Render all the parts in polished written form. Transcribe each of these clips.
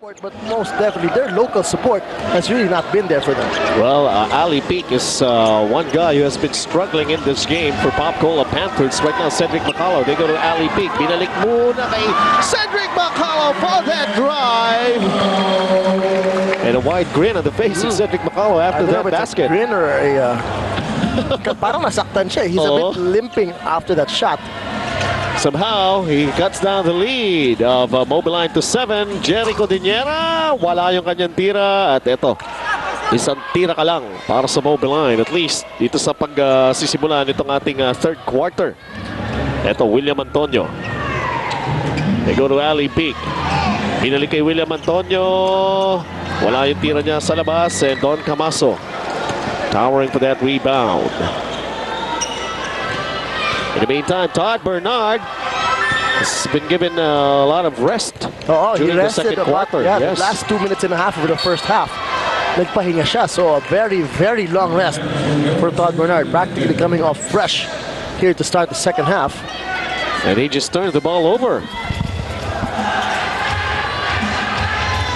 support, but most definitely their local support has really not been there for them. Well, Ali Peak is one guy who has been struggling in this game for Popcola Panthers. Right now, Cedric Macallo. They go to Ali Peak. Binalik muna kay Cedric Macallo for that drive. And a wide grin on the face of Cedric Macallo after that basket. A grin or a, parang nasaktan siya. He's a bit limping after that shot. Somehow, he cuts down the lead of Mobiline to 7. Jericho Diniera, wala yung kanyang tira. At ito, isang tira ka lang para sa Mobiline. At least, dito sa pagsisimulan nitong ating third quarter. Ito, William Antonio. They go to Ali Peak. Pinalik kay William Antonio. Wala yung tira niya sa labas. And Don Camaso towering for that rebound. In the meantime, Todd Bernard has been given a lot of rest during the second quarter. The last 2 minutes and a half of the first half. Nagpahinga siya. So a very, very long rest for Todd Bernard. Practically coming off fresh here to start the second half. And he just turned the ball over.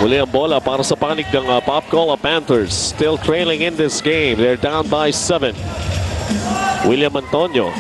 Muli ang bola para sa panig ng Popcola Panthers. Still trailing in this game. They're down by 7. William Antonio.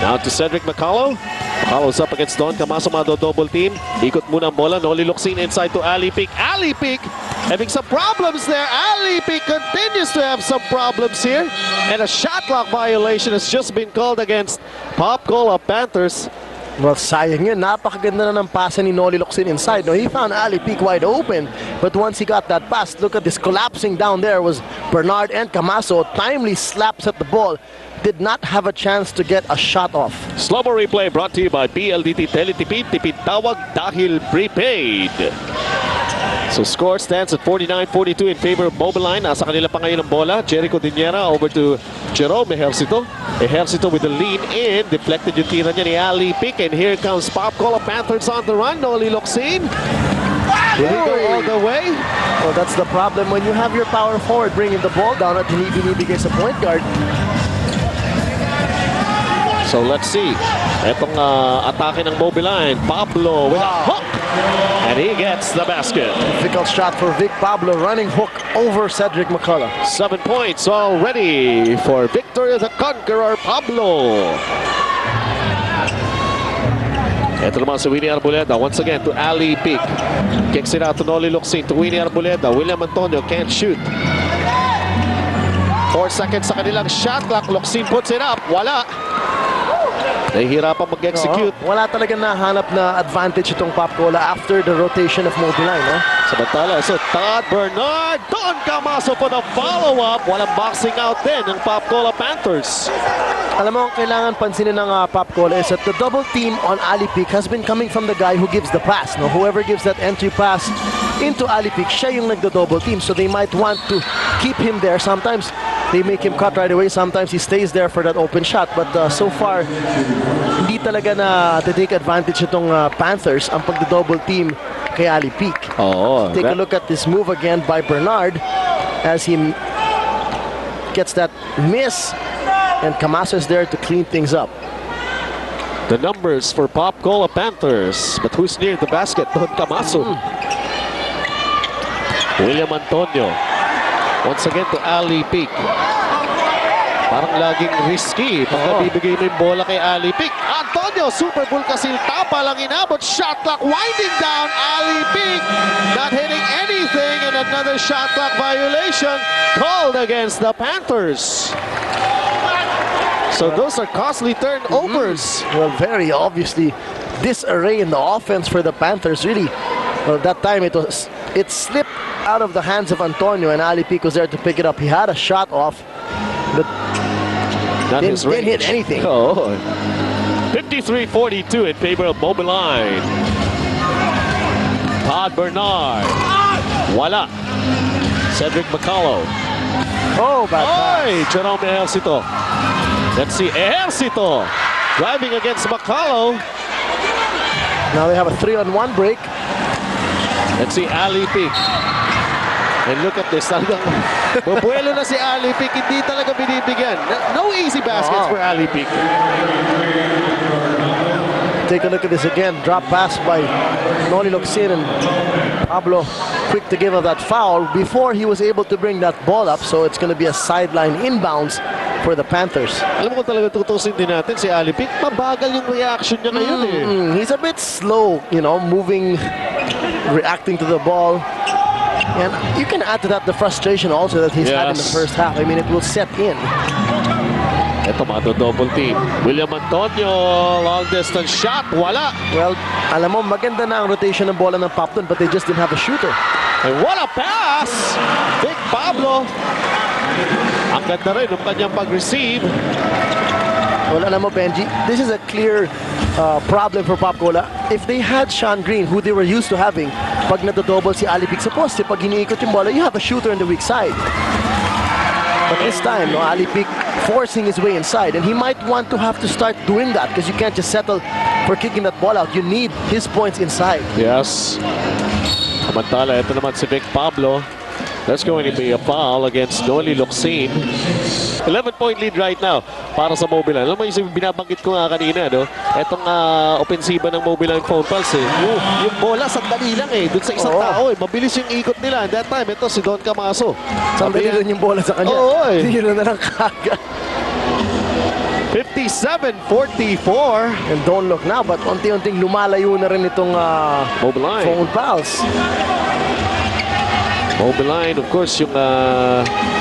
Now to Cedric Macallo. Macallo's up against Don Camaso, double team. Ikot muna ang bola. Noli Locsin inside to Ali Peak. Ali Peak having some problems there. Ali Peak continues to have some problems here. And a shot clock violation has just been called against Popcola Panthers. Well, sayang yun. Napakaganda na ng pasa ni Noli Locsin inside. No, he found Ali Peak wide open. But once he got that pass, look at this collapsing down there was Bernard and Camaso. Timely slaps at the ball. Did not have a chance to get a shot off. Slow-mo replay brought to you by PLDT Teletipid. Tipid tawag dahil prepaid. So score stands at 49-42 in favor of Mobiline. Nasa kanila pa ngayon ang bola. Jericho Diniera over to Jerome Ejercito. Ejercito with the lean in. Deflected yung tira niya ni Ali Peak. And here comes Popcola Panthers on the run. Noli Locsin. Will he go all the way? Well, that's the problem when you have your power forward bringing the ball down at binibigay sa point guard. So let's see. Itong atake ng Mobiline. Pablo with a hook. And he gets the basket. Difficult shot for Vic Pablo. Running hook over Cedric Macallo. 7 points already for Victor the Conqueror Pablo. Ito naman si Winnie Arboleda. Once again to Ali Peak. Kicks it out to Noli Locsin. To Winnie Arboleda. William Antonio can't shoot. 4 seconds sa kanilang shot clock. Locsin puts it up. Wala. Nahihirapan mag-execute. Wala talaga nahanap na advantage itong Popcola after the rotation of Mobiline. Samantala, so Todd Bernard, Don Camaso for the follow-up. Walang boxing out din ng Popcola Panthers. Alam mo, ang kailangan pansinin ng Popcola is that the double team on Ali Peak has been coming from the guy who gives the pass. No? Whoever gives that entry pass into Ali Peak, siya yung nagdo-double team. So they might want to keep him there. Sometimes they make him cut right away. Sometimes he stays there for that open shot. But so far, hindi talaga na take advantage itong Panthers ang pagdo-double team kay Ali Peak. Take a look at this move again by Bernard as he gets that miss. And Camaso is there to clean things up. The numbers for Popcola Panthers. But who's near the basket? Don Camaso. William Antonio. Once again to Ali Peak. Parang laging risky pagka bibigay mo yung bola kay Ali Peak. Antonio, Super Bowl kasi tapa lang inabot. Shot clock winding down. Ali Peak not hitting anything. And another shot clock violation called against the Panthers. So those are costly turnovers. Well, very obviously, disarray in the offense for the Panthers. Really, well, that time it slipped out of the hands of Antonio, and Ali Peak was there to pick it up. He had a shot off, but didn't hit anything. 53-42 in favor of Mobiline. Todd Bernard. Wala. Cedric Macallo. Bad pass. Jerome Ejercito. Let's see, Ejercito driving against Macallo. Now they have a 3-on-1 break. Let's see, Ali Peak. And look at this. Bubuelo na si Ali Peak. Hindi talaga binibigyan. No easy baskets for Ali Peak. take a look at this again. Drop pass by Noli Locsin, and Pablo quick to give up that foul before he was able to bring that ball up. So it's going to be a sideline inbounds for the Panthers. Alam mo kung talaga tutusin din natin si Alipik, mabagal yung reaction niya ngayon eh. He's a bit slow, you know, moving, reacting to the ball. And you can add to that the frustration also that he's had in the first half. I mean, it will set in. Ito double team. William Antonio, long distance shot, wala. Well, alam mo, maganda na ang rotation ng bola ng Popton, but they just didn't have a shooter. And what a pass! Big Pablo. Ang ganda rin ng kanyang pag-receive. Well, alam mo, Benji, this is a clear problem for Pop Cola. If they had Sean Green, who they were used to having, pag nadodouble si Alipik sa poste, pag iniikot yung bola, you have a shooter on the weak side. But this time, no, Alipik forcing his way inside, and he might want to have to start doing that because you can't just settle for kicking that ball out. You need his points inside. Yes. Samantala, ito naman si Vic Pablo. That's going to be a foul against Noli Locsin. 11-point lead right now para sa Mobiline. Alam mo yung binabanggit ko nga kanina, no? Etong opensiba ng Mobiline phone pulse eh. Yung bola, sandali lang eh. Doon sa isang tao eh. Mabilis yung ikot nila. And that time, ito si Don Camaso. Sandali lang yung bola sa kanya. Oo eh. Tira na lang kagad. 57-44. And don't look now, but unti-unting lumalayo na rin itong Mobiline. phone pulse. Mobiline, of course, yung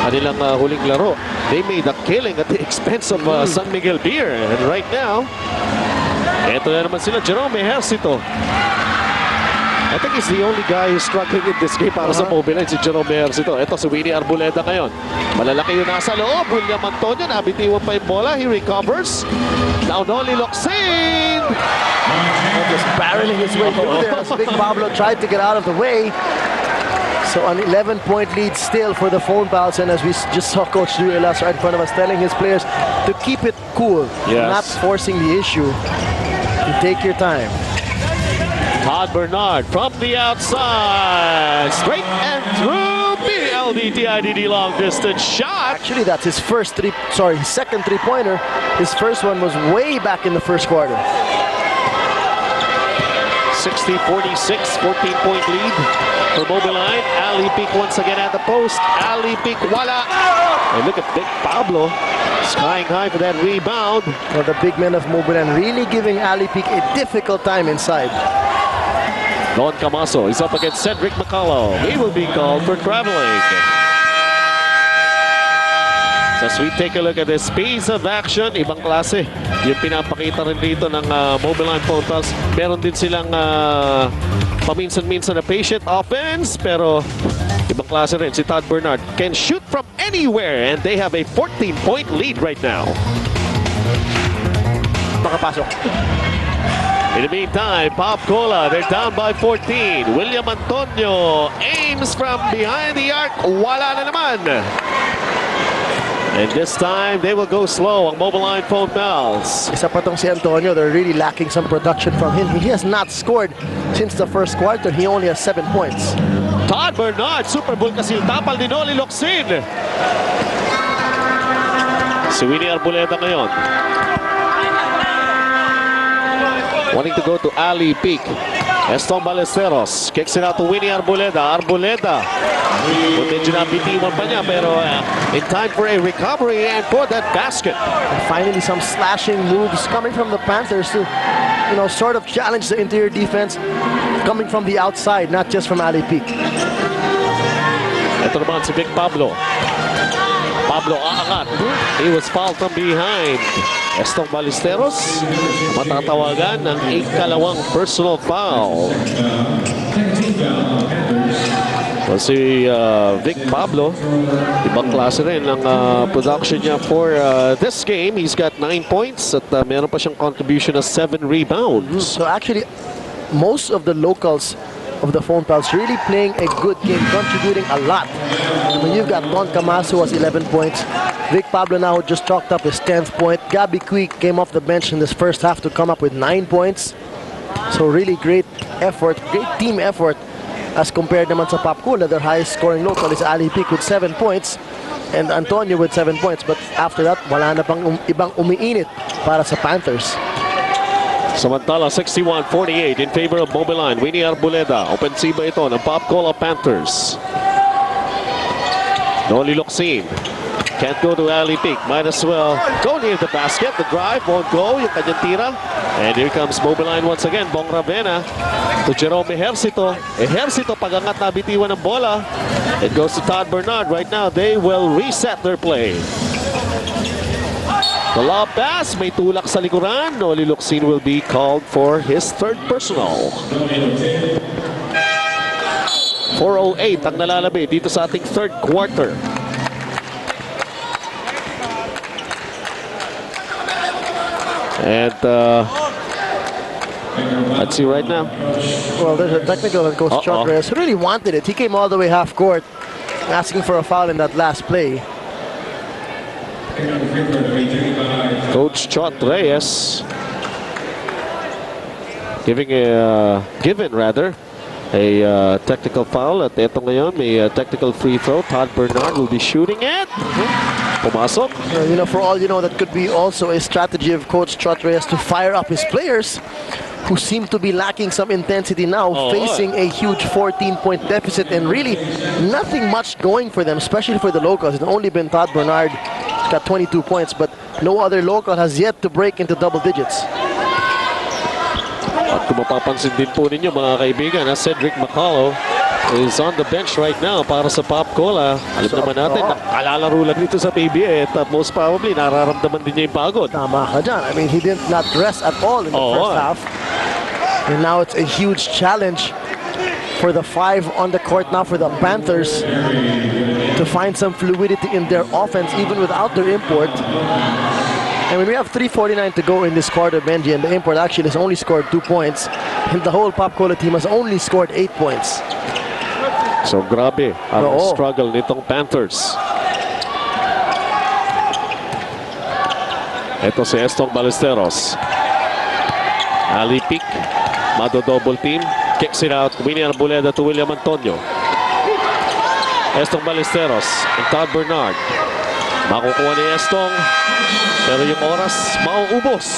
kanilang huling laro. They made a killing at the expense of San Miguel Beer. And right now, eto na naman sila, Jerome Ejercito. I think he's the only guy who's struggling in this game para sa Mobiline, si Jerome Ejercito. Eto si Winnie Arboleda ngayon. Malalaki yung nasa loob. William Antonio, nabitiwan pa yung bola. He recovers. Now Noli Locsin. Just barreling his way through there as Big Pablo tried to get out of the way. So an 11-point lead still for the phone pals, and as we just saw Coach Duelas right in front of us telling his players to keep it cool, not forcing the issue. You take your time. Todd Bernard from the outside, straight and through. BLDTIDD long distance shot. Actually, that's his his second three-pointer. His first one was way back in the first quarter. 60-46, 14-point lead for Mobiline. Alipik once again at the post. Alipik, wala. And look at Big Pablo skying high for that rebound. Well, the big men of Mobiline really giving Alipik a difficult time inside. Don Camaso is up against Cedric McCullough. He will be called for traveling. So as we take a look at the pace of action, ibang klase yung pinapakita rin dito ng Mobiline phone pulse. Meron din silang paminsan-minsan na patient offense, pero ibang klase rin. Si Todd Bernard can shoot from anywhere, and they have a 14-point lead right now. Makapasok. In the meantime, Pop Cola, they're down by 14. William Antonio aims from behind the arc. Wala na naman. And this time, they will go slow on Mobiline phone pals. Isa pa tong si Antonio, they're really lacking some production from him. He has not scored since the first quarter. He only has 7 points. Todd Bernard, Super Bowl kasil tapal ni Noli Locsin. Si Winnie Arboleda ngayon. Wanting to go to Alipik. Eston Ballesteros kicks it out to Winnie Arboleda. Arboleda. Medyo nabitiwan pa niya, pero in time for a recovery and for that basket. And finally, some slashing moves coming from the Panthers to, you know, sort of challenge the interior defense coming from the outside, not just from Alipik. Ito naman si Vic Pablo. Pablo aangat. He was fouled from behind. Estong Ballesteros matatawagan ng 8th personal foul. So si Vic Pablo, ibang klase rin ang production niya for this game. He's got 9 points at meron pa siyang contribution of 7 rebounds. So actually, most of the locals of the phone pals really playing a good game, contributing a lot. I mean, you've got Don Camaso who has 11 points. Vic Pablo now just chalked up his 10th point. Gabby Quick came off the bench in this first half to come up with 9 points. So really great effort, great team effort as compared naman sa Popcola. Their highest scoring local is Alipik with 7 points and Antonio with 7 points. But after that, wala na pang ibang umiinit para sa Panthers. Samantala, 61-48 in favor of Mobiline. Winnie Arboleda. Opensiba ito ng Popcola Panthers. Noli Locsin. Can't go to alley peak. Might as well go near the basket. The drive won't go. Yung kanyang tira. And here comes Mobiline once again. Bong Ravena to Jerome Ejercito. Ejercito pagangat na bitiwan ng bola. It goes to Todd Bernard. Right now, they will reset their play. The lob pass. May tulak sa likuran. Noli Locsin will be called for his third personal. 4:08 ang nalalabi dito sa ating third quarter. And let's see right now. Well, there's a technical on Coach Chot Reyes, who really wanted it. He came all the way half court, asking for a foul in that last play. Coach Chot Reyes giving a technical foul. At eto ngayon, may technical free throw. Todd Bernard will be shooting it. Pumasok. You know, for all you know, that could be also a strategy of Coach Chot Reyes to fire up his players, who seem to be lacking some intensity now, facing a huge 14-point deficit, and really nothing much going for them, especially for the locals. It's only been Todd Bernard, got 22 points, but no other local has yet to break into double digits. At kung mapapansin din po ninyo mga kaibigan, Cedric McCullough is on the bench right now para sa Popcola. Alam naman natin, nakalalaro lang dito sa PBA at most probably nararamdaman din niya yung pagod. Tama ka dyan. I mean, he did not rest at all in the first half. And now it's a huge challenge for the 5 on the court now for the Panthers to find some fluidity in their offense even without their import. And when we have 3:49 to go in this quarter, Benji, and the import actually has only scored 2 points, and the whole Popcola team has only scored 8 points. So grabe ang struggle nitong Panthers. Ito si Estong Ballesteros. Ali pick. Mado double team. Kicks it out. Winnie Arboleda to William Antonio. Estong Ballesteros and Todd Bernard. Makukuha ni Estong. Pero yung oras mauubos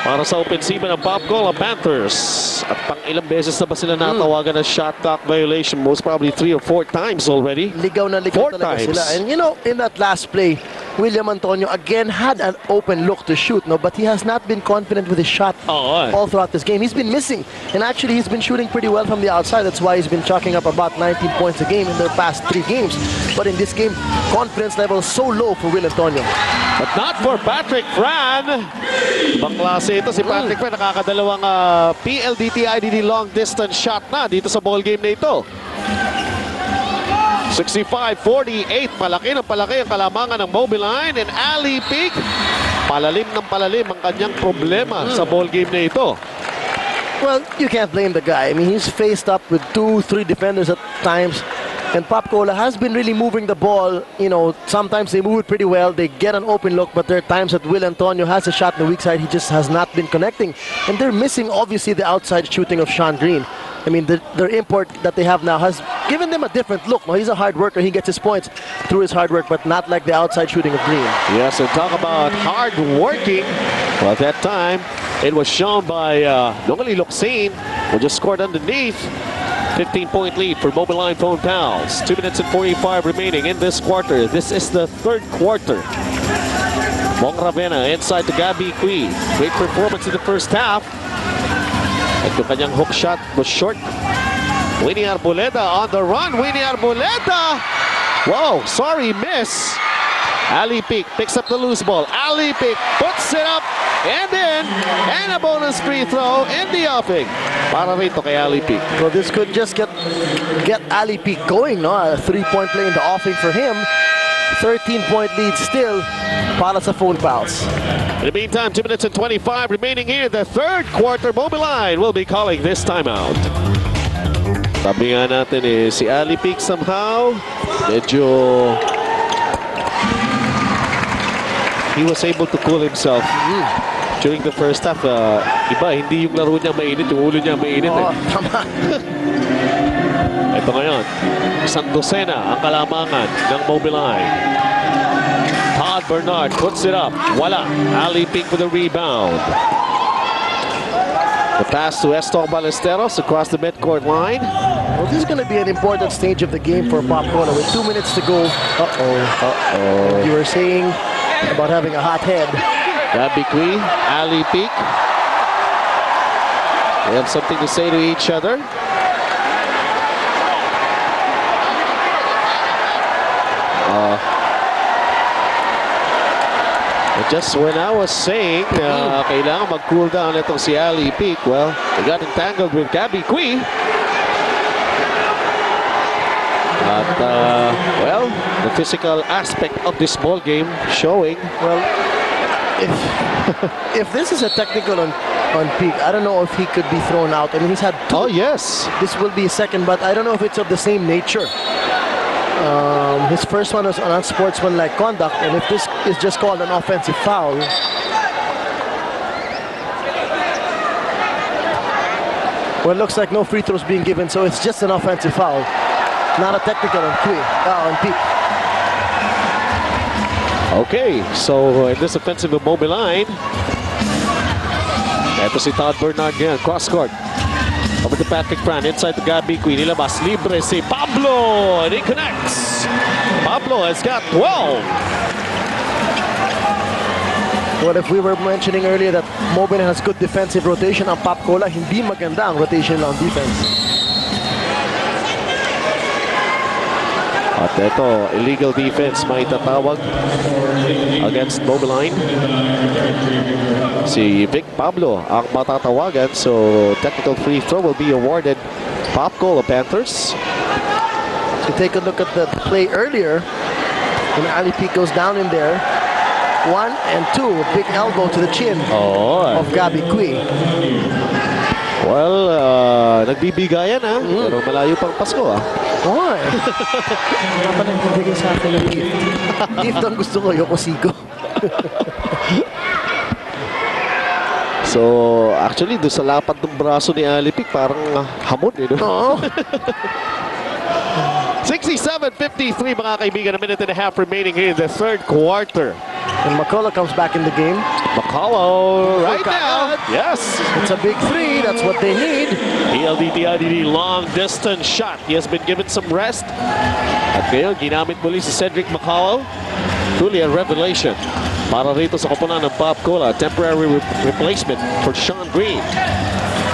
para sa opensiba ng Popcola Panthers. At pang ilang beses na ba sila natawagan ng shot clock violation? Most probably 3 or 4 times already. Ligaw na ligaw talaga sila. And you know, in that last play, William Antonio again had an open look to shoot, no, but he has not been confident with his shot all throughout this game. He's been missing, and actually he's been shooting pretty well from the outside. That's why he's been chalking up about 19 points a game in their past 3 games. But in this game, confidence level so low for Will Antonio. But not for Patrick Fran. Ibang klase ito si Patrick Fran. Nakakadalawang PLDT IDD long distance shot na dito sa ball game na ito. 65-48. Palaki ng palaki ang kalamangan ng Mobiline, and Ali Peak. Palalim ng palalim ang kanyang problema sa ball game na ito. Well, you can't blame the guy. I mean, he's faced up with 2-3 defenders at times. And Popcola has been really moving the ball. You know, sometimes they move it pretty well. They get an open look, but there are times that Will Antonio has a shot on the weak side. He just has not been connecting. And they're missing, obviously, the outside shooting of Sean Green. I mean, their import that they have now has given them a different look. No, he's a hard worker. He gets his points through his hard work, but not like the outside shooting of Green. Yes, and talk about hard working. Well, at that time, it was shown by Noli Locsin, who just scored underneath. 15-point lead for Mobiline Phone Pals. 2 minutes and 45 remaining in this quarter. This is the third quarter. Bong Ravena inside to Gabby Cui. Great performance in the first half. At yung kanyang hook shot was short. Winnie Arboleda on the run. Winnie Arboleda! Whoa, sorry, miss. Ali Peak picks up the loose ball. Ali Peak puts it up and in. And a bonus free throw in the offing. Para rito kay Ali Peak. Well, this could just get Ali Peak going, no? A 3-point play in the offing for him. 13-point lead still para sa Phone Pals. In the meantime, 2 minutes and 25 remaining here. The third quarter, Mobiline will be calling this timeout. Sabi nga natin si Ali Peak somehow, medyo he was able to cool himself during the first half. Iba, hindi yung laro niya mainit, yung ulo niya mainit. Ito ngayon, isang dosena ang kalamangan ng Mobiline. Todd Bernard puts it up. Wala. Ali Peak with a rebound. The pass to Estor Ballesteros across the midcourt line. Well, this is going to be an important stage of the game for Pop Cola with 2 minutes to go. You were saying about having a hot head. Gabby Cui, Ali Peak. They have something to say to each other. Just when I was saying kailangan mag-cool down itong si Ali Peak, well, they got entangled with Gabby Cui. But, well, the physical aspect of this ball game showing. Well, if this is a technical on Peak, I don't know if he could be thrown out. I mean, he's had two. Oh, yes. This will be a second, but I don't know if it's of the same nature. His first one was on unsportsmanlike conduct, and if this is just called an offensive foul, well, it looks like no free throws being given, so it's just an offensive foul, not a technical on Peak. Okay, so in this offensive of Mobiline, ito si Todd Bernard ngayon, cross court. Over to Patrick Fran, inside the Gabby Cui, nilabas, libre si Pablo, and he connects. Pablo has got 12. Well, if we were mentioning earlier that Mobiline has good defensive rotation, ang Pop Cola, hindi maganda ang rotation on defense. At ito, illegal defense may tatawag against Mobiline. Si Vic Pablo ang matatawagan, so technical free throw will be awarded Pop Cola Panthers. To take a look at the play earlier, when Ali Peak goes down in there, 1 and 2, big elbow to the chin of Gabby Cui. Well, nagbibigayan pero malayo pang Pasko Why? Wala pa nagbibigay sa akin ng gift. Gift ang gusto ko, Yokosigo. So, actually, doon sa lapad ng braso ni Ali Peak, parang hamon, Oo. 67-53, mga kaibigan. A minute and a half remaining here in the third quarter. And McCullough comes back in the game. McCullough right now. Yes. It's a big three. That's what they need. PLDT long distance shot. He has been given some rest. At ngayon, ginamit muli si Cedric McCullough. Truly a revelation para rito sa koponan ng Pop Cola. Temporary replacement for Sean Green.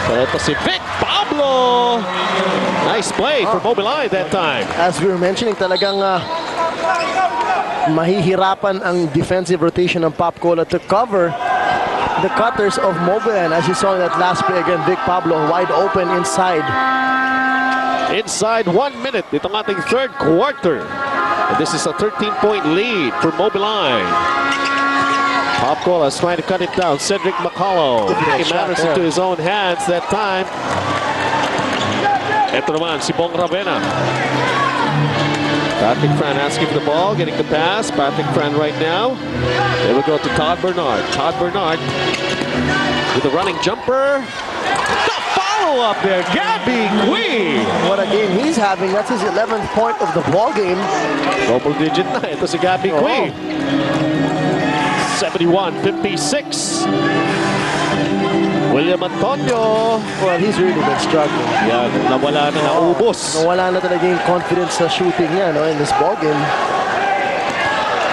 Pero ito si Vic Pablo. Nice play for Mobiline that time. As we were mentioning, talagang mahihirapan ang defensive rotation ng Pop Cola to cover the cutters of Mobiline. As you saw in that last play again, Vic Pablo wide open inside. Inside 1 minute, itong ating third quarter. And this is a 13-point lead for Mobiline. Pop Cola is trying to cut it down. Cedric McCullough. He matters into his own hands that time. Ito naman, si Bong Ravena. Patrick Fran asking for the ball, getting the pass. Patrick Fran right now. There we go to Todd Bernard. Todd Bernard with a running jumper. The follow-up there, Gabby Cui. What a game he's having. That's his 11th point of the ball game. Double digit na. Ito si Gabby Cui. 71-56. William Antonio. Well, he's really been struggling. Yan, nawala na, naubos. Nawala na talaga yung confidence sa shooting niya in this ball game.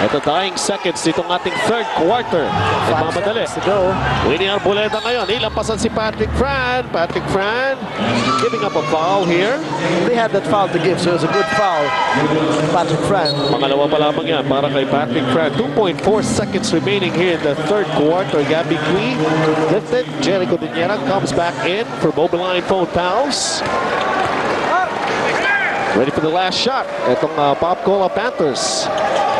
Ito dying seconds ditong ating third quarter. Nagmamadali. To go. Winnie Arboleda ngayon. Ilampasan si Patrick Fran. Patrick Fran giving up a foul here. They had that foul to give, so it was a good foul. Patrick Fran. Pangalawa pa lamang yan para kay Patrick Fran. 2.4 seconds remaining here in the third quarter. Gabby Cui lifted. Jericho Diniera comes back in for Mobiline phone fouls. Ready for the last shot. Itong Pop Cola Panthers.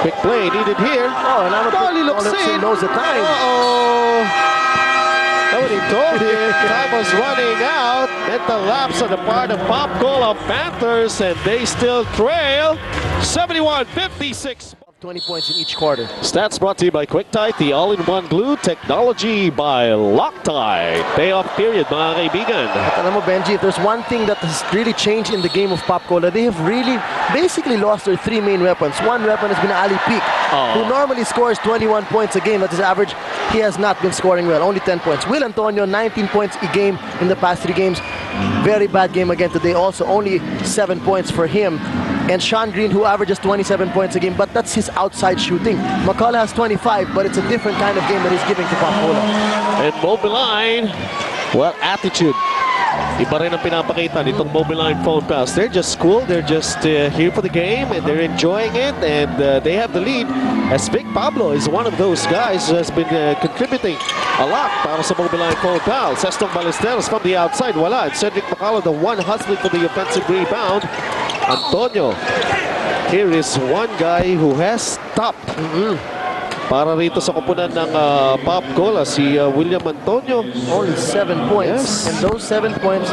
Quick play needed here. Oh, and Dolly looks in. knows the time. Uh-oh. Nobody told him. Time was running out. Mental lapse on the part of Pop Cola Panthers, and they still trail 71-56. 20 points in each quarter. Stats brought to you by QuickTite, the all-in-one glue technology by Loctite. Payoff period, mga kaibigan. At alam mo, Benji, if there's one thing that has really changed in the game of Pop Cola, they have really basically lost their three main weapons. One weapon has been Ali Peak. who normally scores 21 points a game. That's his average. He has not been scoring well, only 10 points. Will Antonio, 19 points a game in the past 3 games. Very bad game again today. Also, only 7 points for him. And Sean Green, who averages 27 points a game, but that's his outside shooting. McCullough has 25, but it's a different kind of game that he's giving to Papola. And Mobiline, well, attitude. Iba rin ang pinapakita nitong Mobiline phone pass. They're just cool. They're just here for the game and they're enjoying it and they have the lead. As Vic Pablo is one of those guys who has been contributing a lot para sa Mobiline phone pass. Sestong Ballesteros from the outside, wala. And Cedric Macalo, the one hustling for the offensive rebound. Antonio, here is one guy who has stopped. Para rito sa kupunan ng Pop Cola, si William Antonio. Only 7 points. And those 7 points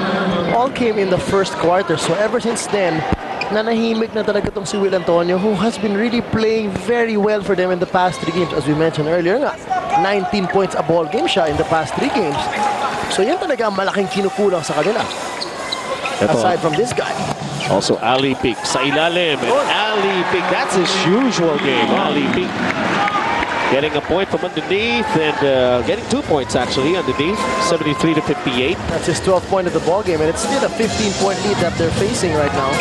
all came in the first quarter. So ever since then, nanahimik na talaga itong si Will Antonio, who has been really playing very well for them in the past 3 games. As we mentioned earlier nga, 19 points a ball game siya in the past 3 games. So yan talaga ang malaking kinukulang sa kanila. Aside from this guy. Also, Ali Peak sa ilalim. And Ali Peak, that's his usual game. Ali Peak getting a point from underneath and getting 2 points actually underneath, 73 to 58. That's his 12th point of the ball game, and it's still a 15-point lead that they're facing right now.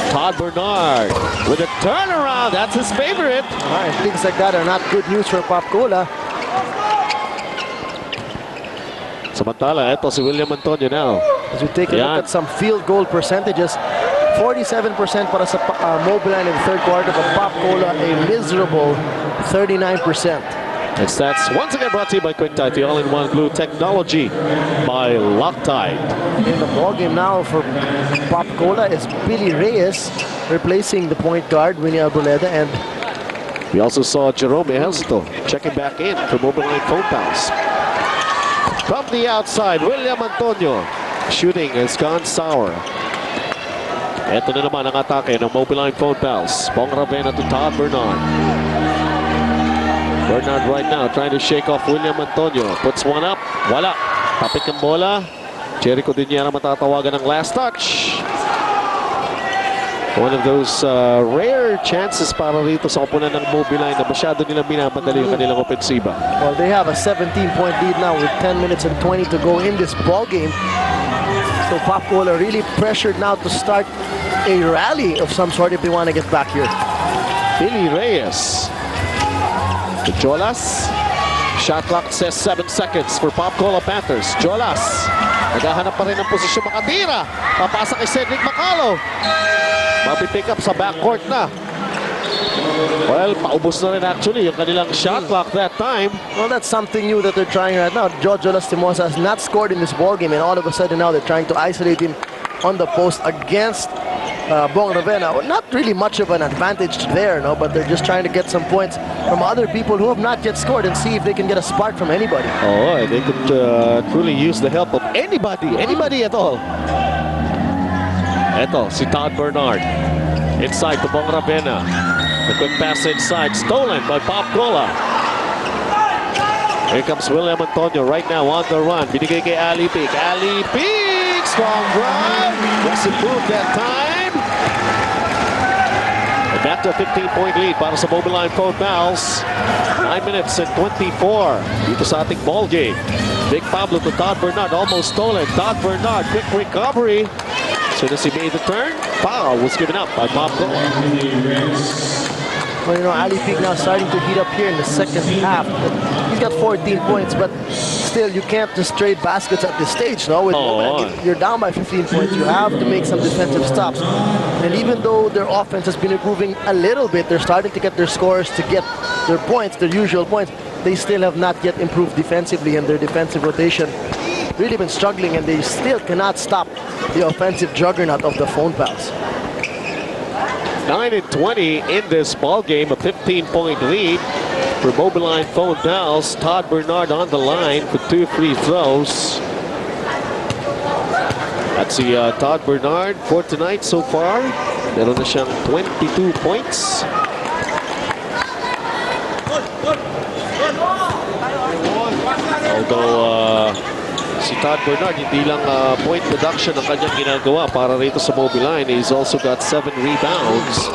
Todd Bernard with a turnaround. That's his favorite. All right, things like that are not good news for Pop Cola. Samantala, ito si William Antonio now. As we take a look at some field goal percentages, 47% para sa Mobiline in the third quarter, but Pop Cola a miserable 39%. And stats once again brought to you by QuickTime, the all-in-one glue technology by Loctite. In the ball game now for Pop Cola is Billy Reyes replacing the point guard Winnie Arboleda, and we also saw Jerome Ejelcito checking back in for Mobiline phone pass. From the outside, William Antonio shooting has gone sour. Ito na naman ang atake ng Mobiline phone pass. Bong Ravena to Todd Bernard. Bernard right now trying to shake off William Antonio. Puts one up. Wala. Tapik ng bola. Jericho Diniera matatawagan ng last touch. One of those rare chances para rito sa kupunan ng Mobiline na masyado nilang binamadali yung kanilang opensiba. Well, they have a 17-point lead now with 10 minutes and 20 to go in this ball game. So Pop Cola really pressured now to start a rally of some sort if they want to get back here. Billy Reyes. To Jolas. Shot clock says 7 seconds for Pop Cola Panthers. Jolas. Naghahanap pa rin ng posisyon makatira. Papasa kay Cedric Macalo. Mapipick up sa backcourt na. Well, paubos na rin actually yung kanilang shot clock that time. Well, that's something new that they're trying right now. Jojo Lastimosa has not scored in this ball game, and all of a sudden now they're trying to isolate him on the post against Bong Ravena. Well, not really much of an advantage there, no, but they're just trying to get some points from other people who have not yet scored and see if they can get a spark from anybody. Oh, they could truly use the help of anybody at all. Eto, si Todd Bernard. Inside to Bong Ravena. The quick pass inside, stolen by Pop Cola. Here comes William Antonio right now on the run. Binigay kay Ali Peak. Ali Peak! Strong drive. Doesn't move that time. And back to a 15-point lead para sa Mobiline phone fouls. 9 minutes and 24 dito sa ating ball game. Big Pablo to Todd Bernard. Almost stolen. Todd Bernard, quick recovery. As soon as he made the turn, foul was given up by Pop Cola. Well, you know, Ali Peak now starting to heat up here in the second half. He's got 14 points, but still, you can't just trade baskets at this stage, no? With you're down by 15 points. You have to make some defensive stops. And even though their offense has been improving a little bit, they're starting to get their scores to get their points, their usual points. They still have not yet improved defensively, and their defensive rotation really been struggling, and they still cannot stop the offensive juggernaut of the phone pals. 9 and 20 in this ball game, a 15-point lead for Mobiline phone pals. Todd Bernard on the line for 2 free throws. That's the Todd Bernard for tonight so far. Meron na siyang 22 points. Although si Todd Bernard, hindi lang point production ang kanyang ginagawa para rito sa Mobiline. He's also got 7 rebounds.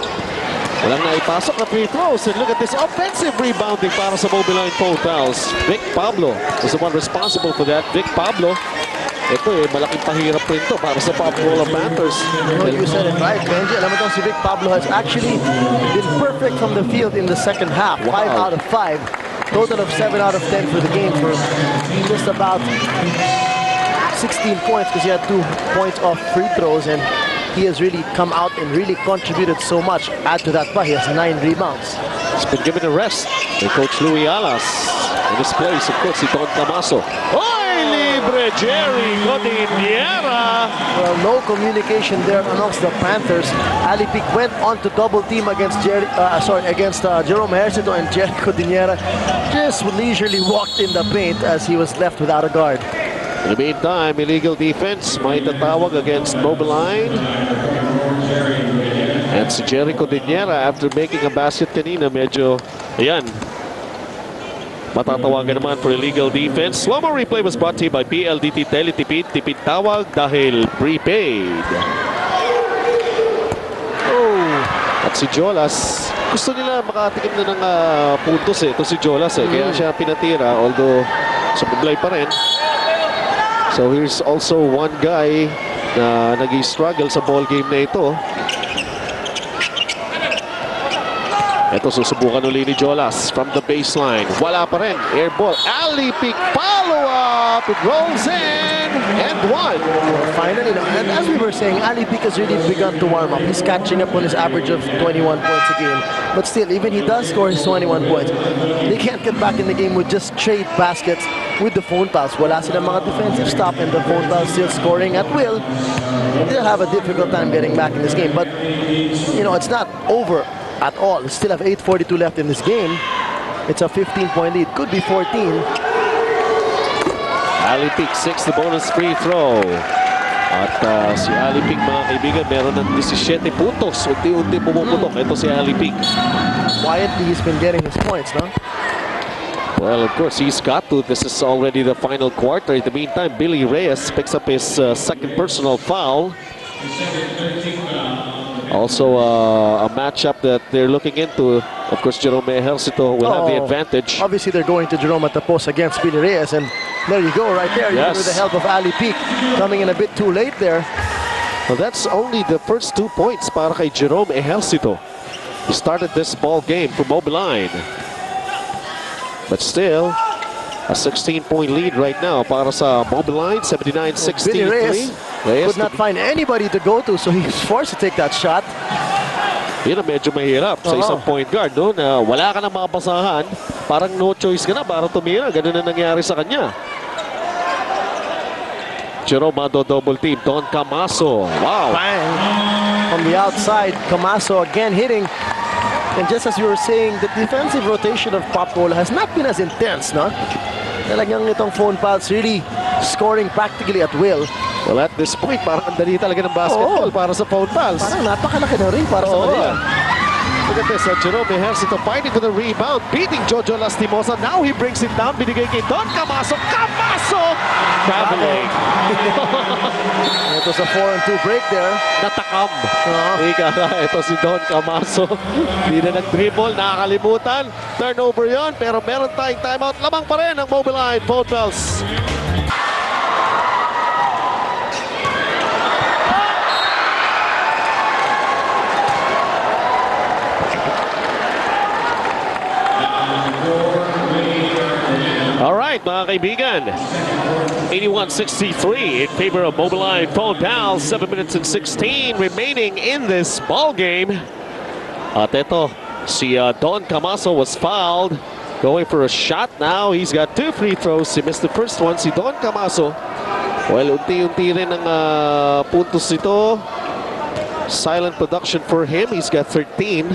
Walang naipasok na free throws. And look at this offensive rebounding para sa Mobiline phone fouls. Vic Pablo was the one responsible for that. Vic Pablo, ito malaking pahirap rin to para sa Pablo Panthers. No, you said it right, Benji. Alam mo itong si Vic Pablo has actually been perfect from the field in the second half. Wow. 5 out of 5. Total of 7 out of 10 for the game for just about 16 points because he had 2 points off free throws, and he has really come out and really contributed so much. Add to that pa, he has 9 rebounds. He's been given a rest by Coach Louis Alas. In his place, of course, si Don Camaso. Oy, libre Jerry Godiniera. Well, no communication there amongst the Panthers. Ali Pic went on to double team against Jerome Hercito, and Jerry Godiniera just leisurely walked in the paint as he was left without a guard. In the meantime, illegal defense may tatawag against Mobiline. And si Jericho Diniera, after making a basket kanina, medyo, ayan, matatawagan naman for illegal defense. Slow-mo replay was brought to you by PLDT Teletipid. Tipid tawag dahil prepaid. Oh. At si Jolas, gusto nila makatikim na ng puntos Ito si Jolas Kaya siya pinatira, although sumablay pa rin. So here's also one guy na nag-struggle sa ball game na ito. Ito susubukan uli ni Jolas from the baseline. Wala pa rin. Air ball. Ali Pic follow-up. It rolls in. And one. Finally, and as we were saying, Ali Pic has really begun to warm up. He's catching up on his average of 21 points a game. But still, even he does score his 21 points, they can't get back in the game with just straight baskets with the phone pass. Wala silang mga defensive stop, and the phone pass still scoring at will. They'll have a difficult time getting back in this game. But, you know, it's not over at all. Still have 8:42 left in this game. It's a 15-point lead. Could be 14. Ali Pic, 6th bonus free throw. At si Ali Pic, mga kaibigan, meron ng 17 puntos. Unti-unti pumuputok. Ito si Ali Pic. Quietly, he's been getting his points, no? Well, of course, he's got to. This is already the final quarter. In the meantime, Billy Reyes picks up his second personal foul. Also, a matchup that they're looking into. Of course, Jerome Hercito will have the advantage. Obviously, they're going to Jerome at the post against Billy Reyes. And there you go, right there. Yes. With the help of Ali Pic. Coming in a bit too late there. Well, that's only the first 2 points para kay Jerome Hercito. He started this ball game for Mobiline. But still, a 16-point lead right now para sa Mobiline, 79-63. Billy Reyes could not find anybody to go to, so he was forced to take that shot. Yun ang medyo mahirap sa isang point guard, no? Na wala ka na makapasahan, parang no choice ka na para tumira. Ganun na nangyari sa kanya. Jerome Mando double team. Don Camaso. Wow. Bang. From the outside, Camaso again hitting. And just as you were saying, the defensive rotation of Pop Cola has not been as intense, no? Talagang itong phone pass really scoring practically at will. Well, at this point, parang ang dali talaga ng basketball para sa phone pass. Parang napakalaki na rin para sa kanila. Look at this, Jerome Hercito fighting for the rebound, beating Jojo Lastimosa. Now he brings it down, binigay kay Don Camaso. Camaso! Traveling. Ito sa 4-2 break there. Natakam. Ito si Don Camaso. Hindi na nag-dribble, nakakalimutan. Turnover yon, pero meron tayong timeout. Lamang pa rin ang Mobiline phone pass. All right, mga kaibigan. 81-63 in favor of Mobiline phone pals. 7 minutes and 16 remaining in this ball game. At ito, si Don Camaso was fouled. Going for a shot now. He's got 2 free throws. He missed the first one. Si Don Camaso. Well, unti-unti rin ang puntos ito. Silent production for him. He's got 13.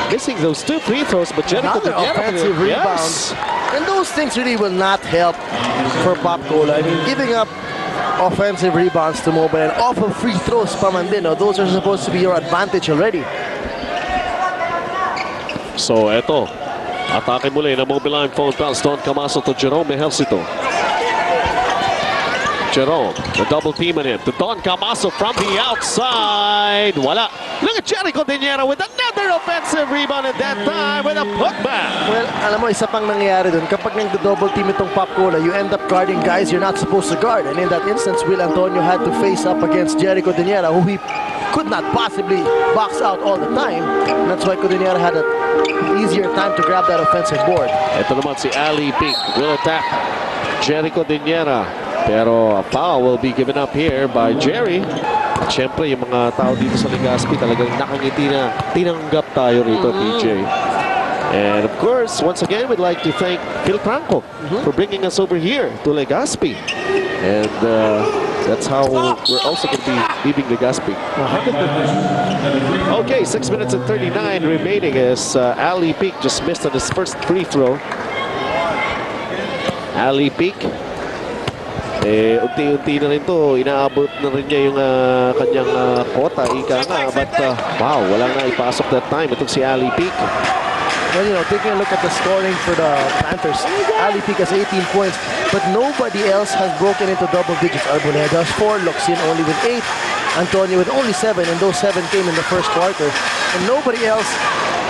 Missing those 2 free throws, but Another offensive rebound. Yes. And those things really will not help for Pop Cola. I mean, giving up offensive rebounds to Mobile and off of free throws pa man din, those are supposed to be your advantage already. So, eto. Atake muli ng Mobiline phone pass. Don Camaso to Jerome Hercito. Jerome, the double team on him. To Don Camaso from the outside. Wala. Look at Jericho Diniera with another offensive rebound at that time with a putback. Well, alam mo, isa pang nangyayari dun. Kapag nagdo-double team itong Pop Cola, you end up guarding guys you're not supposed to guard. And in that instance, Will Antonio had to face up against Jericho Diniera, who he could not possibly box out all the time. And that's why Diniera had an easier time to grab that offensive board. Ito naman si Ali Pink will attack Jericho Diniera. Pero a foul will be given up here by Jerry. At syempre, yung mga tao dito sa Legazpi talagang nakangiti na tinanggap tayo rito, PJ. And of course, once again, we'd like to thank Phil Franco for bringing us over here to Legazpi. And that's how we're also going to be leaving Legazpi. Okay, 6 minutes and 39 remaining as Ali Peak just missed on his first free throw. Ali Peak, unti-unti na rin to, inaabot na rin niya yung kanyang quota, ika nga. But wow, wala na ipasok that time. Itong si Ali Peak. Well, you know, taking a look at the scoring for the Panthers, Ali Peak has 18 points, but nobody else has broken into double digits. Arboneda has 4, Locsin only with 8, Antonio with only 7, and those 7 came in the first quarter. And nobody else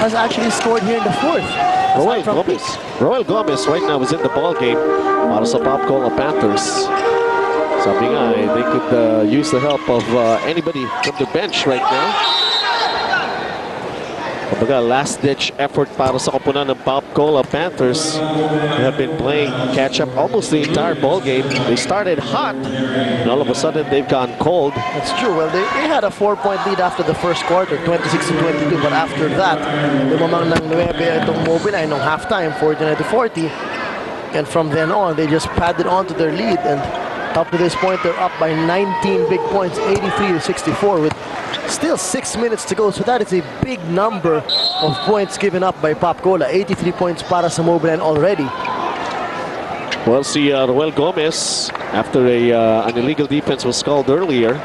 has actually scored here in the fourth. Roel Gomez right now is in the ball game para sa Pop Cola Panthers. Sabi nga, they could use the help of anybody from the bench right now. Kumbaga, last-ditch effort para sa koponan ng Pop Cola Panthers. They have been playing catch-up almost the entire ball game. They started hot, and all of a sudden they've gone cold. That's true. Well, they had a 4-point lead after the first quarter, 26-22. But after that, lumamang ng 9 itong Mobiline nung halftime, 49-40. And from then on, they just padded on to their lead. And up to this point, they're up by 19 big points, 83-64, with still 6 minutes to go. So that is a big number of points given up by Pop Cola. 83 points para sa Mobiline already. Well, si Roel Gomez, after an illegal defense was called earlier,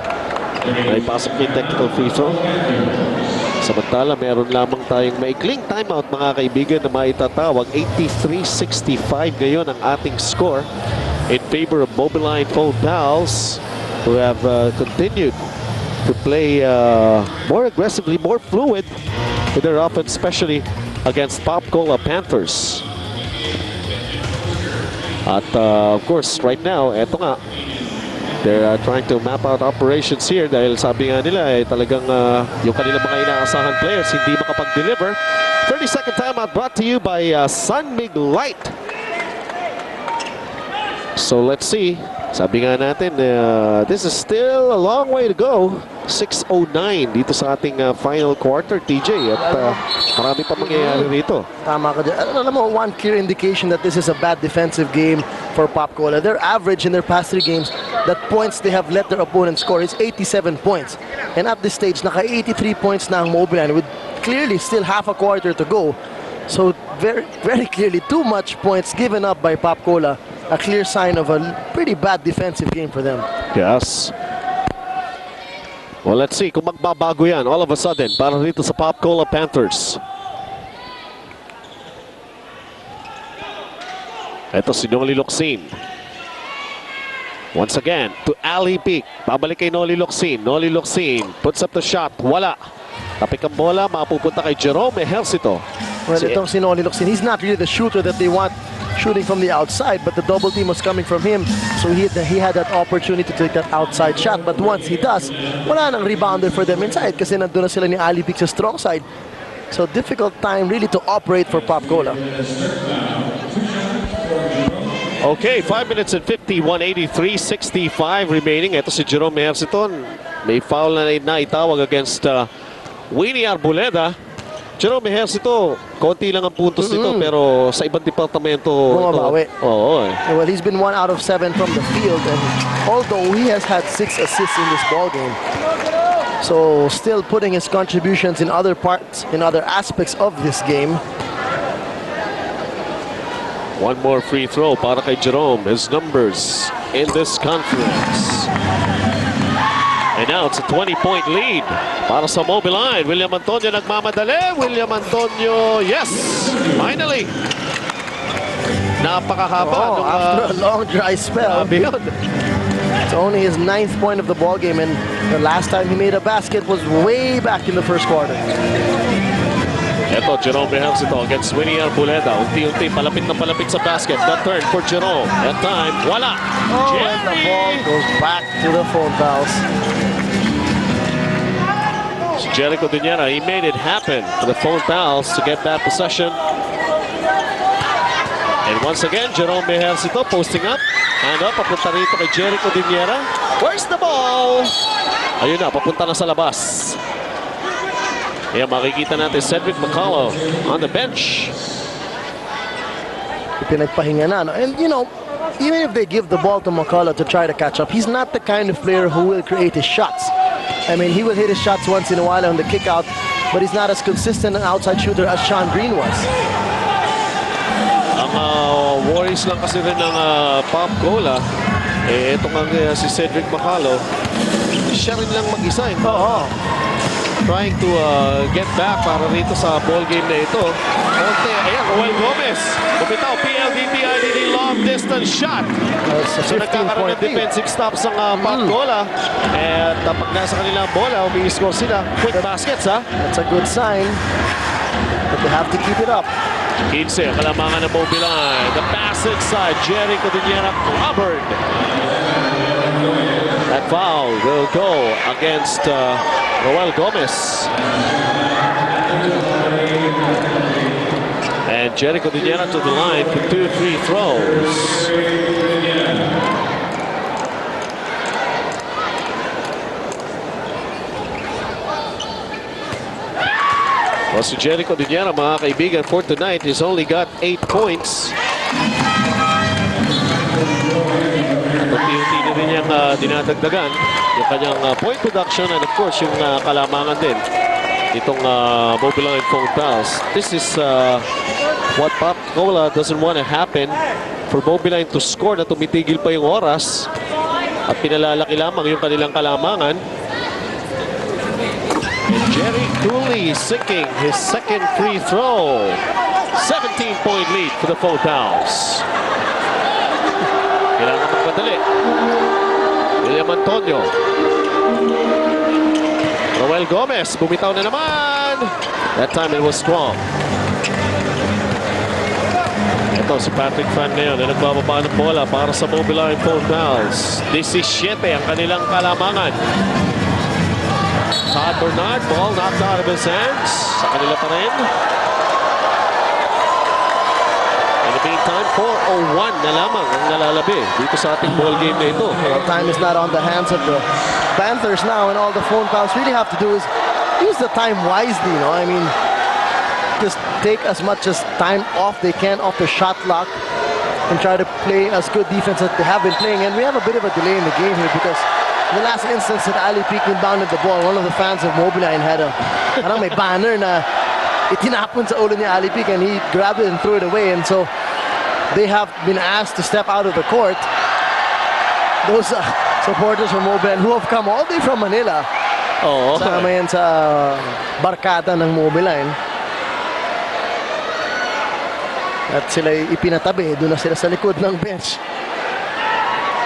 ay pasok yung technical free throw. Samantala, meron lamang tayong maikling timeout, mga kaibigan, na maitatawag. 83-65 ngayon ang ating score in favor of Mobiline Phone Pals, who have continued to play more aggressively, more fluid with their offense, especially against Pop Cola Panthers. At of course, right now, eto nga, they're trying to map out operations here dahil sabi nga nila talagang yung kanilang mga inaasahan players hindi makapag-deliver. 30-second timeout brought to you by San Mig Light. So let's see. Sabi nga natin, this is still a long way to go. 6:09 dito sa ating final quarter, TJ. At marami pa mangyayari rito. Tama ka dyan. Alam mo, one clear indication that this is a bad defensive game for Pop Cola. Their average in their past 3 games, that points they have let their opponent score is 87 points. And at this stage, naka 83 points na ang Mobiline with clearly still half a quarter to go. So very, very clearly, too much points given up by Pop Cola. A clear sign of a pretty bad defensive game for them. Yes. Well, let's see kung magbabago yan all of a sudden para dito sa Pop Cola Panthers. Ito si Noli Locsin. Once again, to Ali Peak. Babalik kay Noli Locsin. Noli Locsin puts up the shot. Wala. Tapik ang bola, mapupunta kay Jerome Ejercito. Well, itong si Noli Locsin, he's not really the shooter that they want shooting from the outside, but the double team was coming from him, so he had that opportunity to take that outside shot. But once he does, wala nang rebounder for them inside kasi nandun na sila ni Ali Peak sa strong side. So difficult time really to operate for Pop Cola. Okay, 5 minutes and 51, 83-65 remaining. Ito si Jerome Ejercito. May foul na itawag against Winnie Arboleda. Jerome Ejercito, konti lang ang puntos nito, pero sa ibang departamento bumabawi. Oo. Well, he's been 1 out of 7 from the field, and although he has had 6 assists in this ball game, so still putting his contributions in other parts, in other aspects of this game. One more free throw para kay Jerome. His numbers in this conference. And now it's a 20-point lead para sa Mobiline. William Antonio nagmamadali. William Antonio, yes! Finally! Napakahaba. After a long dry spell. Yun. So only his 9th point of the ball game, and the last time he made a basket was way back in the first quarter. Ito, Jerome Ejercito against Winnie Arboleda. Unti-unti, palapit na palapit sa basket. The turn for Jerome. That time, wala. Oh, and the ball goes back to the phone pals. Jericho Duniera, he made it happen for the phone pals to get that possession. And once again, Jerome Ejercito posting up. And up, papunta rito kay Jericho Duniera. Where's the ball? Ayun na, papunta na sa labas. Kaya makikita natin Cedric McCullough on the bench. Pinagpahinga na. And you know, even if they give the ball to McCullough to try to catch up, he's not the kind of player who will create his shots. I mean, he will hit his shots once in a while on the kick out, but he's not as consistent an outside shooter as Sean Green was. Ang worries lang kasi rin ng Pop Cola, ito nga si Cedric McCullough, siya rin lang mag-isa. Trying to get back para rito sa ball game na ito. Ayan, Roel Gomez. Bumitaw, PLDT IDD long distance shot. So nagkakaroon ng defensive stops ang Pop Cola. At pag nasa kanilang bola, umi-score sila. Quick baskets, ha? That's a good sign. But they have to keep it up. 15, kalamangan ng Mobiline. The pass inside, Jericho Duniera covered. That foul will go against Roel Gomez. And Jericho Duniera to the line for 2 free throws. Well, si Jericho Duniera, mga kaibigan, for tonight, he's only got 8 points. Unti-unti na rin niyang dinadagdagan yung kanyang point production and of course yung kalamangan din itong Mobiline phone pals. This is what Pop Cola doesn't want to happen, for Mobiline to score na tumitigil pa yung oras at pinalalaki lamang yung kanilang kalamangan. And Jerry Cooley sinking his second free throw. 17-point lead for the phone pals. Kailangan magpadali. William Antonio. Roel Gomez, bumitaw na naman. That time it was strong. Ito si Patrick Fan ngayon na nagbababa ng bola para sa Mobiline phone pals. 17 ang kanilang kalamangan. Todd Bernard, ball knocked out of his hands. Sa kanila pa rin. In the meantime, 4:01 na lamang ang nalalabi dito sa ating ball game na ito. Well, time is not on the hands of the Panthers now, and all the phone pals really have to do is use the time wisely, you know. I mean, just take as much as time off they can off the shot clock and try to play as good defense as they have been playing. And we have a bit of a delay in the game here because in the last instance that Ali Peak inbounded the ball, one of the fans of Mobiline had parang may banner na itinapon sa ulo ni Ali Peak, and he grabbed it and threw it away. And so they have been asked to step out of the court. Those supporters from Mobiline who have come all the way from Manila. Sama yan sa barkada ng Mobiline. At sila ipinatabi, doon na sila sa likod ng bench.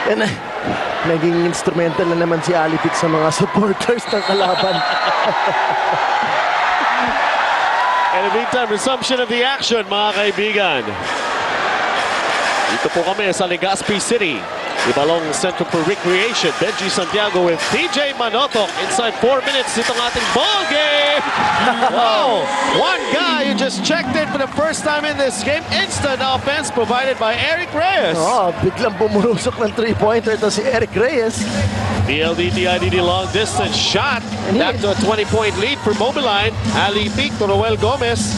And naging instrumental na naman si Ali Peak sa mga supporters ng kalaban. In the meantime, resumption of the action, mga kaibigan. Dito po kami sa Legazpi City. Ibalong Center for Recreation. Benji Santiago with TJ Manotok. Inside 4 minutes, itong ating ball game. Wow! One guy who just checked in for the first time in this game. Instant offense provided by Eric Reyes. Biglang bumurusok ng 3-pointer to si Eric Reyes. PLDT IDD long distance shot. Back to a 20-point lead for Mobiline. Ali Peak to Roel Gomez.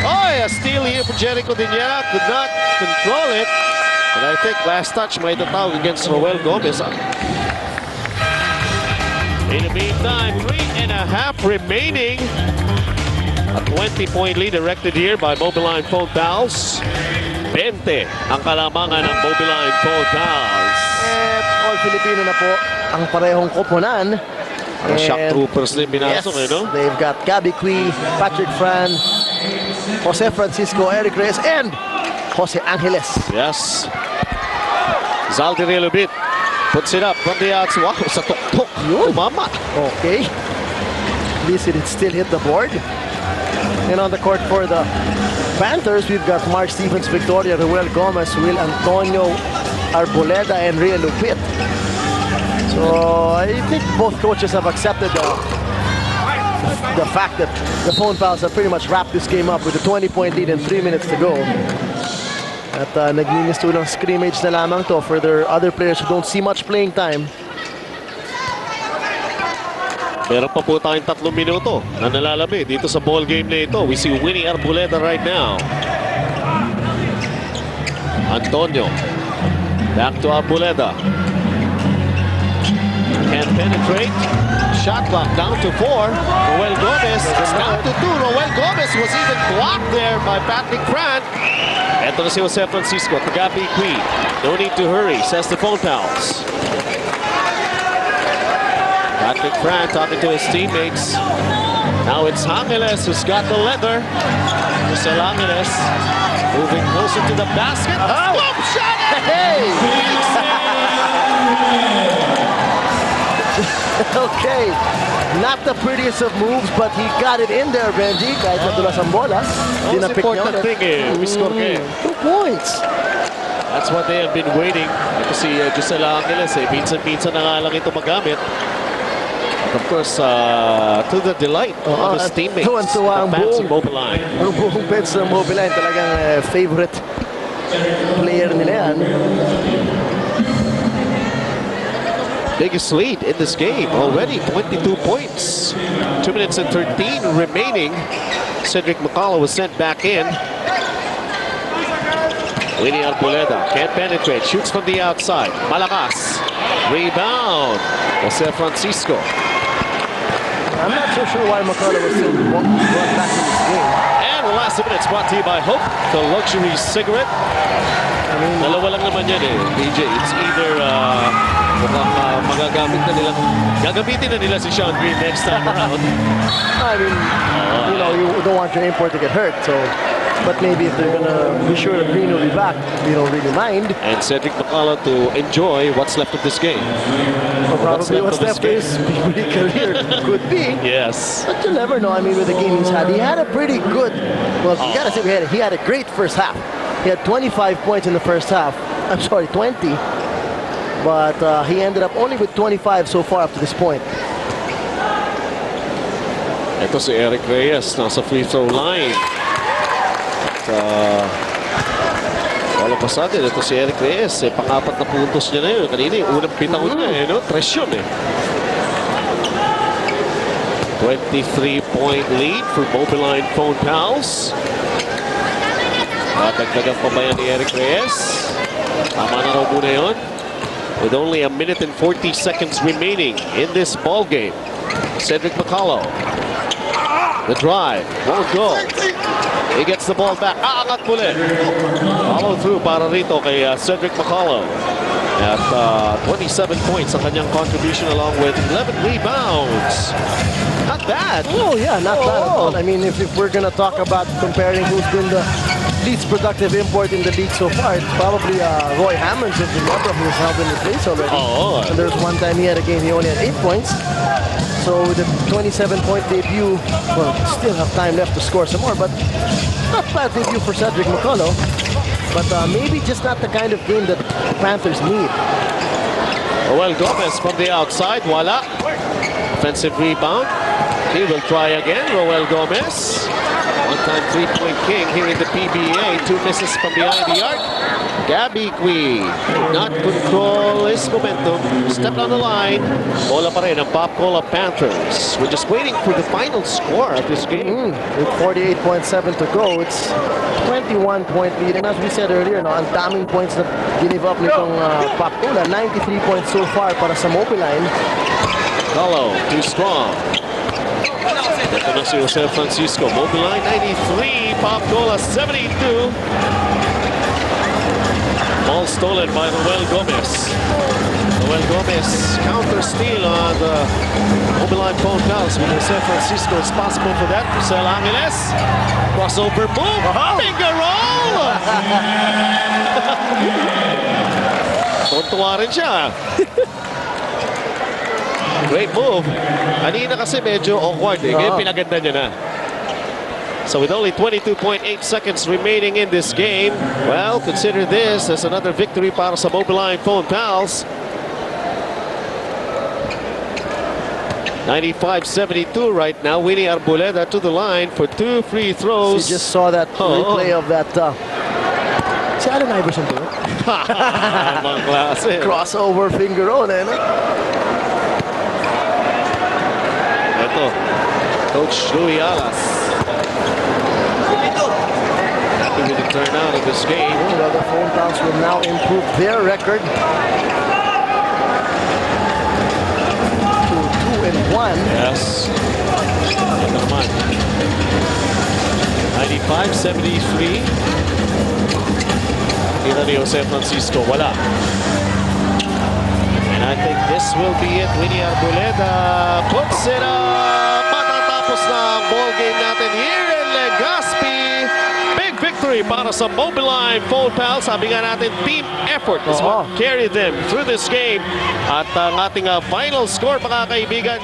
A steal here for Jericho Duniera. Could not control it. And I think last touch might have fouled against Roel Gomez. In the meantime, 3.5 remaining. A 20-point lead erected here by Mobiline phone pals. 20 ang kalamangan ng Mobiline phone pals. At all Filipino na po ang parehong koponan. Shock troopers din binasok, yes, no? They've got Gabby Cui, Patrick Fran, Jose Francisco, Eric Reyes, and Jose Angeles. Yes. Zaldi Relubit Puts it up from the outside. Wow, sa tuktok. Tumama. Okay. At least it still hit the board. And on the court for the Panthers, we've got Mark Stevens, Victoria, Ruel Gomez, Will Antonio, Arboleda, and Ria Lupit. So I think both coaches have accepted the fact that the phone fouls have pretty much wrapped this game up with a 20-point lead and 3 minutes to go. At naglinis to ng scrimmage na lamang to for their other players who don't see much playing time. Meron pa po tayong 3 minuto na nalalabi dito sa ball game na ito. We see Winnie Arboleda right now. Antonio. Back to Arboleda. Can't penetrate. Shot clock down to 4. Roel Gomez. It's down to 2. Roel Gomez was even blocked there by Patrick Grant. Ito na si Jose Francisco. Tagapi Queen. No need to hurry, says the phone pals. Patrick Grant talking to his teammates. Now it's Angeles who's got the leather. Jose Angeles moving closer to the basket. Oh! Boom shot! Hey! Okay, not the prettiest of moves, but he got it in there, Benji. Kahit nadulas ang bola, Most important thing score kayo. 2 points. That's what they have been waiting. Ito si Jose Angeles, minsan-minsan na nga lang ito magamit. And of course, to the delight of his teammates, tuwan-tuwa the fancy Mobiline. Ang buong bench ng Mobiline, talagang favorite player nila yan. Biggest lead in this game already, 22 points. 2 minutes and 13 remaining. Cedric McCullough was sent back in. Winnie Arboleda can't penetrate, shoots from the outside. Malakas, rebound. Jose Francisco. I'm not so sure why McCullough was still brought back in this game. And the last 2 minutes brought to you by Hope, the luxury cigarette. I mean, dalawa lang naman yan DJ. It's either magagamit na nila. Gagamitin na nila si Sean Green next time around. I mean, you know, you don't want your import to get hurt, so. But maybe if they're gonna be sure that Green will be back, we don't really mind. And Cedric McCullough to enjoy what's left of this game. Well, probably what's left of his career could be. Yes. But you never know. I mean, with the game he's had, he had a pretty good. Well, you gotta say he had a great first half. He had 25 points in the first half. I'm sorry, 20. But he ended up only with 25 so far up to this point. Ito si Eric Reyes nasa free throw line. Wala pa sa atin. Ito si Eric Reyes. Pang-4 na puntos niya na yun. Kanina yung unang bitaw niya. No? 3 yun 23-point lead for Mobiline phone pals. Dagdagan pa ba yan ni Eric Reyes? Tama na raw muna yun. With only 1 minute and 40 seconds remaining in this ball game. Cedric McCullough. The drive. Won't go. He gets the ball back. Aangat muli. Follow through para rito kay Cedric McCullough. At 27 points ang kanyang contribution along with 11 rebounds. Not bad. Oh, yeah, not bad at all. I mean, if we're going to talk about comparing who's been the least productive import in the league so far, it's probably Roy Hammonds, if you remember, who's held in the place already. Oh. And there's one time he had a game, he only had 8 points. So with the 27-point debut, well, still have time left to score some more, but not bad debut for Cedric McCullough. But maybe just not the kind of game that the Panthers need. Roel Gomez from the outside. Wala. Offensive rebound. He will try again. Roel Gomez. One-time three-point king here in the PBA. 2 misses from behind the arc. Gabby Queen could not control his momentum. Stepped on the line. Bola pa rin ang Pop-Cola Panthers. We're just waiting for the final score of this game. With 48.7 to go, it's 21-point lead. And as we said earlier, no, ang daming points na ginive up nitong Pop-Cola. 93 points so far para sa Mobiline. Gallo, too strong. Ito na si Jose Francisco. Mobiline 93, Pop-Cola 72. Ball stolen by Roel Gomez. Roel Gomez counter steal on the Mobiline phone pals with Jose Francisco responsible for that. Jose Angeles. Crossover move. Finger roll! Tuwa rin siya. Great move. Kanina kasi medyo awkward eh. Ngayon pinaganda niya na. So with only 22.8 seconds remaining in this game, well, consider this as another victory para sa Mobiline Phone Pals. 95-72 right now. Winnie Arboleda to the line for 2 free throws. You just saw that replay of that. Si Allen Iverson to it. Mga klase. Crossover finger on, eh, no? Ito, Coach Louis Alas. Happy with the turnout of this game. Well, the Phone Pals will now improve their record to 2-1. Yes. Ito naman. 95-73. Tira ni Jose Francisco, wala. And I think this will be it. Winnie Arboleda puts it up. Matatapos na ang ball game natin here in Legazpi. Big victory para sa Mobiline Phone Pals. Sabi nga natin, team effort is what carried them through this game. At ang ating final score, mga kaibigan,